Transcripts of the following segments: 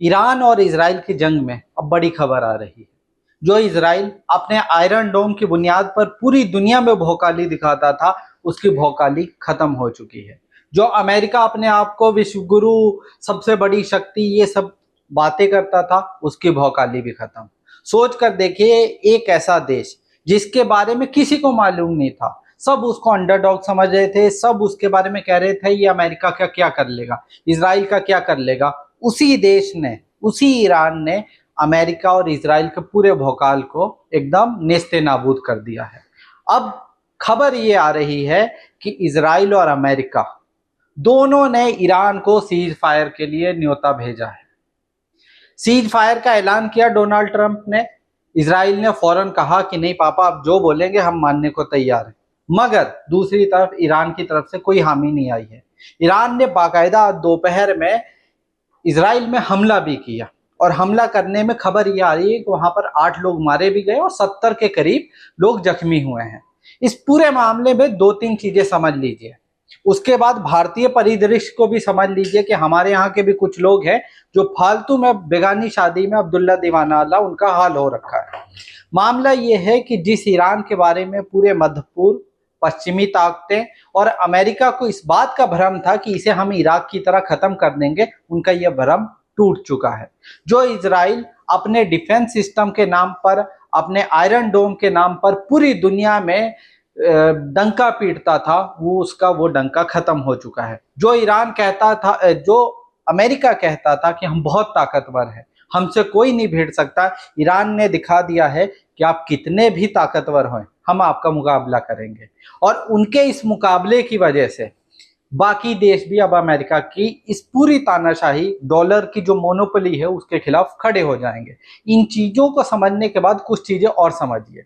Iran और Israel की जंग में अब बड़ी खबर आ रही है। जो इजराइल अपने आयरन डोम की बुनियाद पर पूरी दुनिया में भौकाली दिखाता था, उसकी भौकाली खत्म हो चुकी है। जो अमेरिका अपने आप को विश्व गुरु, सबसे बड़ी शक्ति, ये सब बातें करता था, उसकी भौकाली भी खत्म। सोच कर देखिए, एक ऐसा देश जिसके बारे में किसी को मालूम नहीं था, सब उसको अंडरडॉग समझ रहे थे, सब उसके बारे में कह रहे थे ये अमेरिका का क्या कर लेगा, इजराइल का क्या कर लेगा, उसी देश ने, उसी ईरान ने अमेरिका और इजराइल के पूरे भौकाल को एकदम नेस्ते नाबूद कर दिया है। अब खबर ये आ रही है कि इजराइल और अमेरिका दोनों ने ईरान को सीज फायर के लिए न्योता भेजा है। सीज फायर का ऐलान किया डोनाल्ड ट्रंप ने। इजराइल ने फौरन कहा कि नहीं पापा, आप जो बोलेंगे हम मानने को तैयार हैं। मगर दूसरी तरफ ईरान की तरफ से कोई हामी नहीं आई है। ईरान ने बाकायदा दोपहर में इजराइल में हमला भी किया, और हमला करने में खबर ये आ रही है कि वहां पर 8 लोग मारे भी गए और 70 के करीब लोग जख्मी हुए हैं। इस पूरे मामले में 2-3 चीजें समझ लीजिए। उसके बाद भारतीय परिदृश्य को भी समझ लीजिए कि हमारे यहाँ के भी कुछ लोग हैं जो फालतू में बेगानी शादी में अब्दुल्ला दीवाना अल्लाह उनका हाल हो रखा है। मामला ये है कि जिस ईरान के बारे में पूरे मध्य पूर्व, पश्चिमी ताकतें और अमेरिका को इस बात का भ्रम था कि इसे हम इराक की तरह खत्म कर देंगे, उनका यह भ्रम टूट चुका है। जो इजराइल अपने डिफेंस सिस्टम के नाम पर, अपने आयरन डोम के नाम पर पूरी दुनिया में डंका पीटता था, वो डंका खत्म हो चुका है। जो ईरान कहता था, जो अमेरिका कहता था कि हम बहुत ताकतवर हैं, हमसे कोई नहीं भिड़ सकता, ईरान ने दिखा दिया है कि आप कितने भी ताकतवर हों, हम आपका मुकाबला करेंगे। और उनके इस मुकाबले की वजह से बाकी देश भी अब अमेरिका की इस पूरी तानाशाही, डॉलर की जो मोनोपोली है, उसके खिलाफ खड़े हो जाएंगे। इन चीजों को समझने के बाद कुछ चीजें और समझिए।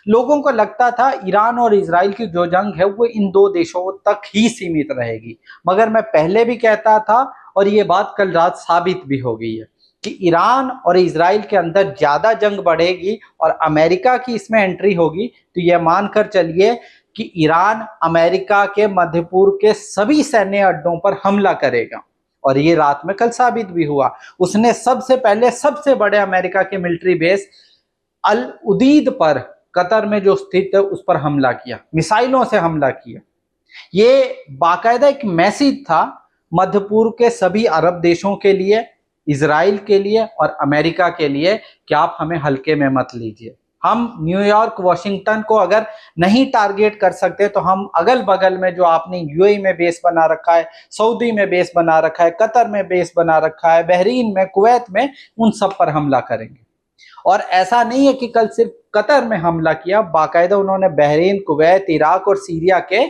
लोगों को लगता था ईरान और इजराइल की जो जंग है वो इन दो देशों तक ही सीमित रहेगी, मगर मैं पहले भी कहता था और ये बात कल रात साबित भी हो गई है कि ईरान और इजराइल के अंदर ज्यादा जंग बढ़ेगी और अमेरिका की इसमें एंट्री होगी। तो यह मानकर चलिए कि ईरान अमेरिका के मध्य पूर्व के सभी सैन्य अड्डों पर हमला करेगा, और ये रात में कल साबित भी हुआ। उसने सबसे पहले सबसे बड़े अमेरिका के मिलिट्री बेस अल उदीद पर, कतर में जो स्थित है, उस पर हमला किया, मिसाइलों से हमला किया। ये बाकायदा एक मैसेज था मध्य पूर्व के सभी अरब देशों के लिए, इजराइल के लिए और अमेरिका के लिए कि आप हमें हल्के में मत लीजिए। हम न्यूयॉर्क, वॉशिंगटन को अगर नहीं टारगेट कर सकते तो हम अगल बगल में जो आपने यूएई में बेस बना रखा है, सऊदी में बेस बना रखा है, कतर में बेस बना रखा है, बहरीन में, कुवैत में, उन सब पर हमला करेंगे। और ऐसा नहीं है कि कल सिर्फ कतर में हमला किया, बाकायदा उन्होंने बहरीन, कुवैत, इराक और सीरिया के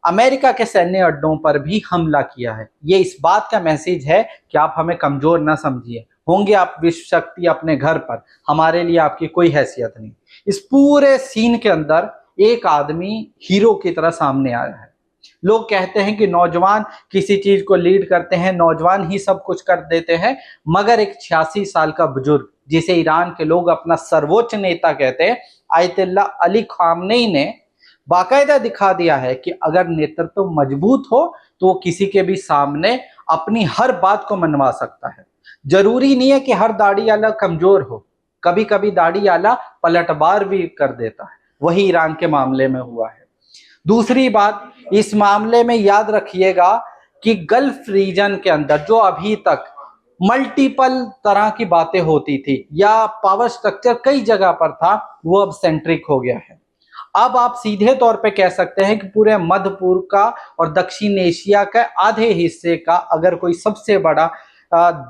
अमेरिका के सैन्य अड्डों पर भी हमला किया है। ये इस बात का मैसेज है कि आप हमें कमजोर ना समझिए, होंगे आप विश्व शक्ति अपने घर पर, हमारे लिए आपकी कोई हैसियत नहीं। इस पूरे सीन के अंदर एक आदमी हीरो की तरह सामने आया है। लोग कहते हैं कि नौजवान किसी चीज को लीड करते हैं, नौजवान ही सब कुछ कर देते हैं, मगर एक 86 साल का बुजुर्ग, जिसे ईरान के लोग अपना सर्वोच्च नेता कहते हैं, आयतुल्ला अली खामनेई ने बाकायदा दिखा दिया है कि अगर नेतृत्व मजबूत हो तो वो किसी के भी सामने अपनी हर बात को मनवा सकता है। जरूरी नहीं है कि हर दाढ़ी वाला कमजोर हो, कभी कभी दाढ़ी वाला पलटवार भी कर देता है। वही ईरान के मामले में हुआ है। दूसरी बात, इस मामले में याद रखिएगा कि गल्फ रीजन के अंदर जो अभी तक मल्टीपल तरह की बातें होती थी या पावर स्ट्रक्चर कई जगह पर था, वो अब सेंट्रिक हो गया है। अब आप सीधे तौर पे कह सकते हैं कि पूरे मध्य पूर्व का और दक्षिण एशिया के आधे हिस्से का अगर कोई सबसे बड़ा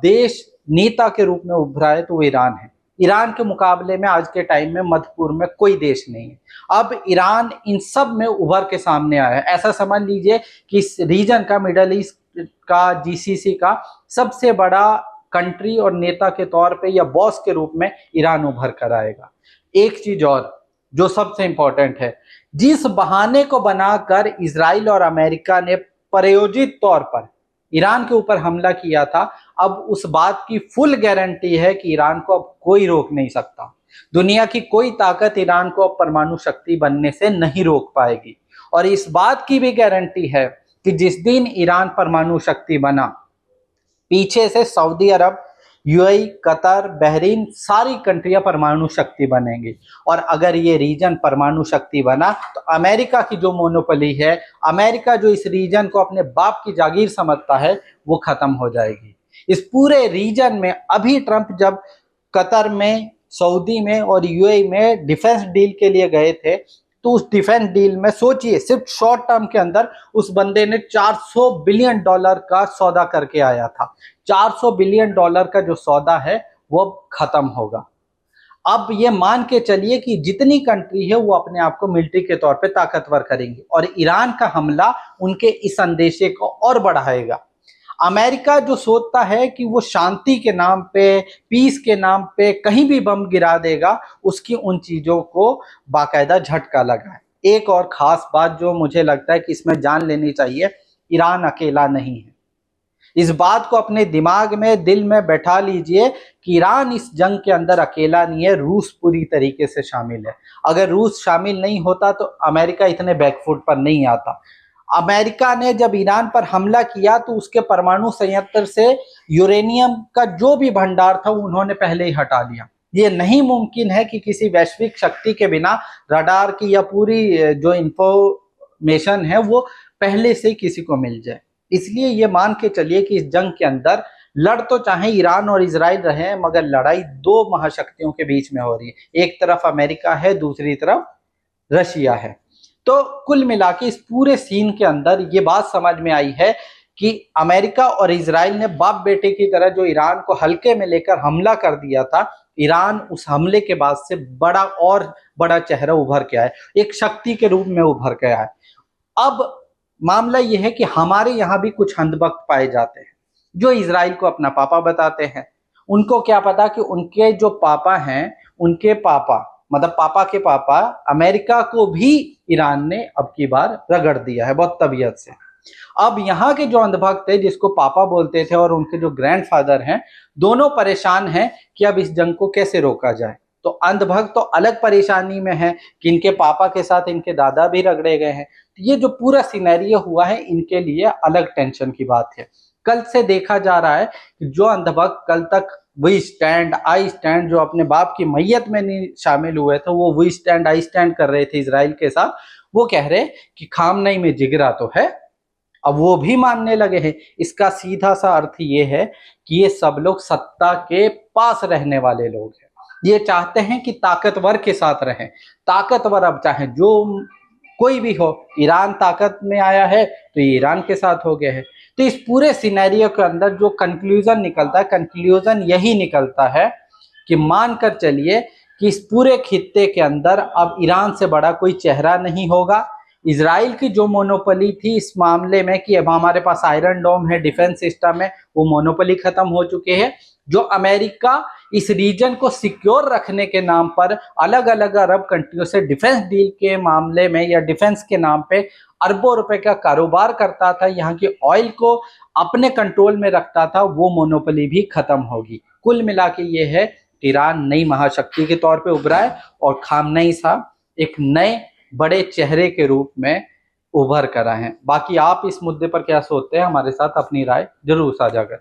देश नेता के रूप में उभरा है तो वो ईरान है। ईरान के मुकाबले में आज के टाइम में मध्य पूर्व में कोई देश नहीं है। अब ईरान इन सब में उभर के सामने आया है। ऐसा समझ लीजिए कि इस रीजन का, मिडल ईस्ट का, जीसीसी का सबसे बड़ा कंट्री और नेता के तौर पे या बॉस के रूप में ईरान उभर कर आएगा। एक चीज और जो सबसे इंपॉर्टेंट है, जिस बहाने को बनाकर इजराइल और अमेरिका ने प्रायोजित तौर पर ईरान के ऊपर हमला किया था, अब उस बात की फुल गारंटी है कि ईरान को अब कोई रोक नहीं सकता। दुनिया की कोई ताकत ईरान को अब परमाणु शक्ति बनने से नहीं रोक पाएगी। और इस बात की भी गारंटी है कि जिस दिन ईरान परमाणु शक्ति बना, पीछे से सऊदी अरब, यूएई, कतर, बहरीन सारी कंट्रियां परमाणु शक्ति बनेंगी। और अगर ये रीजन परमाणु शक्ति बना तो अमेरिका की जो मोनोपोली है, अमेरिका जो इस रीजन को अपने बाप की जागीर समझता है, वो खत्म हो जाएगी। इस पूरे रीजन में अभी ट्रंप जब कतर में, सऊदी में और यूएई में डिफेंस डील के लिए गए थे, तो उस डिफेंस डील में सोचिए सिर्फ शॉर्ट टर्म के अंदर उस बंदे ने $400 बिलियन का सौदा करके आया था। $400 बिलियन का जो सौदा है वो खत्म होगा। अब ये मान के चलिए कि जितनी कंट्री है वो अपने आप को मिलिट्री के तौर पे ताकतवर करेंगी और ईरान का हमला उनके इस अंदेशे को और बढ़ाएगा। अमेरिका जो सोचता है कि वो शांति के नाम पे, पीस के नाम पे कहीं भी बम गिरा देगा, उसकी उन चीजों को बाकायदा झटका लगा है। एक और खास बात जो मुझे लगता है कि इसमें जान लेनी चाहिए, ईरान अकेला नहीं है। इस बात को अपने दिमाग में, दिल में बैठा लीजिए कि ईरान इस जंग के अंदर अकेला नहीं है, रूस पूरी तरीके से शामिल है। अगर रूस शामिल नहीं होता तो अमेरिका इतने बैकफुट पर नहीं आता। अमेरिका ने जब ईरान पर हमला किया तो उसके परमाणु संयंत्र से यूरेनियम का जो भी भंडार था उन्होंने पहले ही हटा लिया। ये नहीं मुमकिन है कि किसी वैश्विक शक्ति के बिना रडार की या पूरी जो इंफॉर्मेशन है वो पहले से किसी को मिल जाए। इसलिए ये मान के चलिए कि इस जंग के अंदर लड़ तो चाहे ईरान और इजराइल रहे, मगर लड़ाई दो महाशक्तियों के बीच में हो रही है। एक तरफ अमेरिका है, दूसरी तरफ रशिया है। तो कुल मिला के इस पूरे सीन के अंदर ये बात समझ में आई है कि अमेरिका और इजराइल ने बाप बेटे की तरह जो ईरान को हल्के में लेकर हमला कर दिया था, ईरान उस हमले के बाद से बड़ा चेहरा उभर के आया, एक शक्ति के रूप में उभर के आया। अब मामला यह है कि हमारे यहाँ भी कुछ अंधभक्त पाए जाते हैं जो इजराइल को अपना पापा बताते हैं। उनको क्या पता कि उनके जो पापा हैं, उनके पापा मतलब पापा के पापा अमेरिका को भी ईरान ने अब की बार रगड़ दिया है बहुत तबीयत से। अब यहाँ के जो अंधभक्त है, जिसको पापा बोलते थे, और उनके जो ग्रैंडफादर हैं, दोनों परेशान हैं कि अब इस जंग को कैसे रोका जाए। तो अंधभक्त तो अलग परेशानी में है कि इनके पापा के साथ इनके दादा भी रगड़े गए हैं। तो ये जो पूरा सिनेरियो हुआ है, इनके लिए अलग टेंशन की बात है। कल से देखा जा रहा है कि जो अंधभक्त कल तक वी स्टैंड आई स्टैंड, जो अपने बाप की मैयत में नहीं शामिल हुए थे, वो वी स्टैंड आई स्टैंड कर रहे थे इजराइल के साथ, वो कह रहे कि खामनई में जिगरा तो है, अब वो भी मानने लगे हैं। इसका सीधा सा अर्थ ये है कि ये सब लोग सत्ता के पास रहने वाले लोग हैं। ये चाहते हैं कि ताकतवर के साथ रहें। ताकतवर अब चाहे जो कोई भी हो, ईरान ताकत में आया है तो ये ईरान के साथ हो गए हैं। तो इस पूरे सिनेरियो के अंदर जो कंक्लूजन निकलता है, कंक्लूजन यही निकलता है कि मान कर चलिए कि इस पूरे खित्ते के अंदर अब ईरान से बड़ा कोई चेहरा नहीं होगा। इजराइल की जो मोनोपोली थी इस मामले में कि अब हमारे पास आयरन डोम है, डिफेंस सिस्टम है, वो मोनोपोली खत्म हो चुके हैं। जो अमेरिका इस रीजन को सिक्योर रखने के नाम पर अलग अलग अरब कंट्रियों से डिफेंस डील के मामले में या डिफेंस के नाम पे अरबों रुपए का कारोबार करता था, यहाँ की ऑयल को अपने कंट्रोल में रखता था, वो मोनोपोली भी खत्म होगी। कुल मिला के ये है, ईरान नई महाशक्ति के तौर पे उभरा है और खामनेई साहब एक नए बड़े चेहरे के रूप में उभर कर आए हैं। बाकी आप इस मुद्दे पर क्या सोचते हैं, हमारे साथ अपनी राय जरूर साझा करें।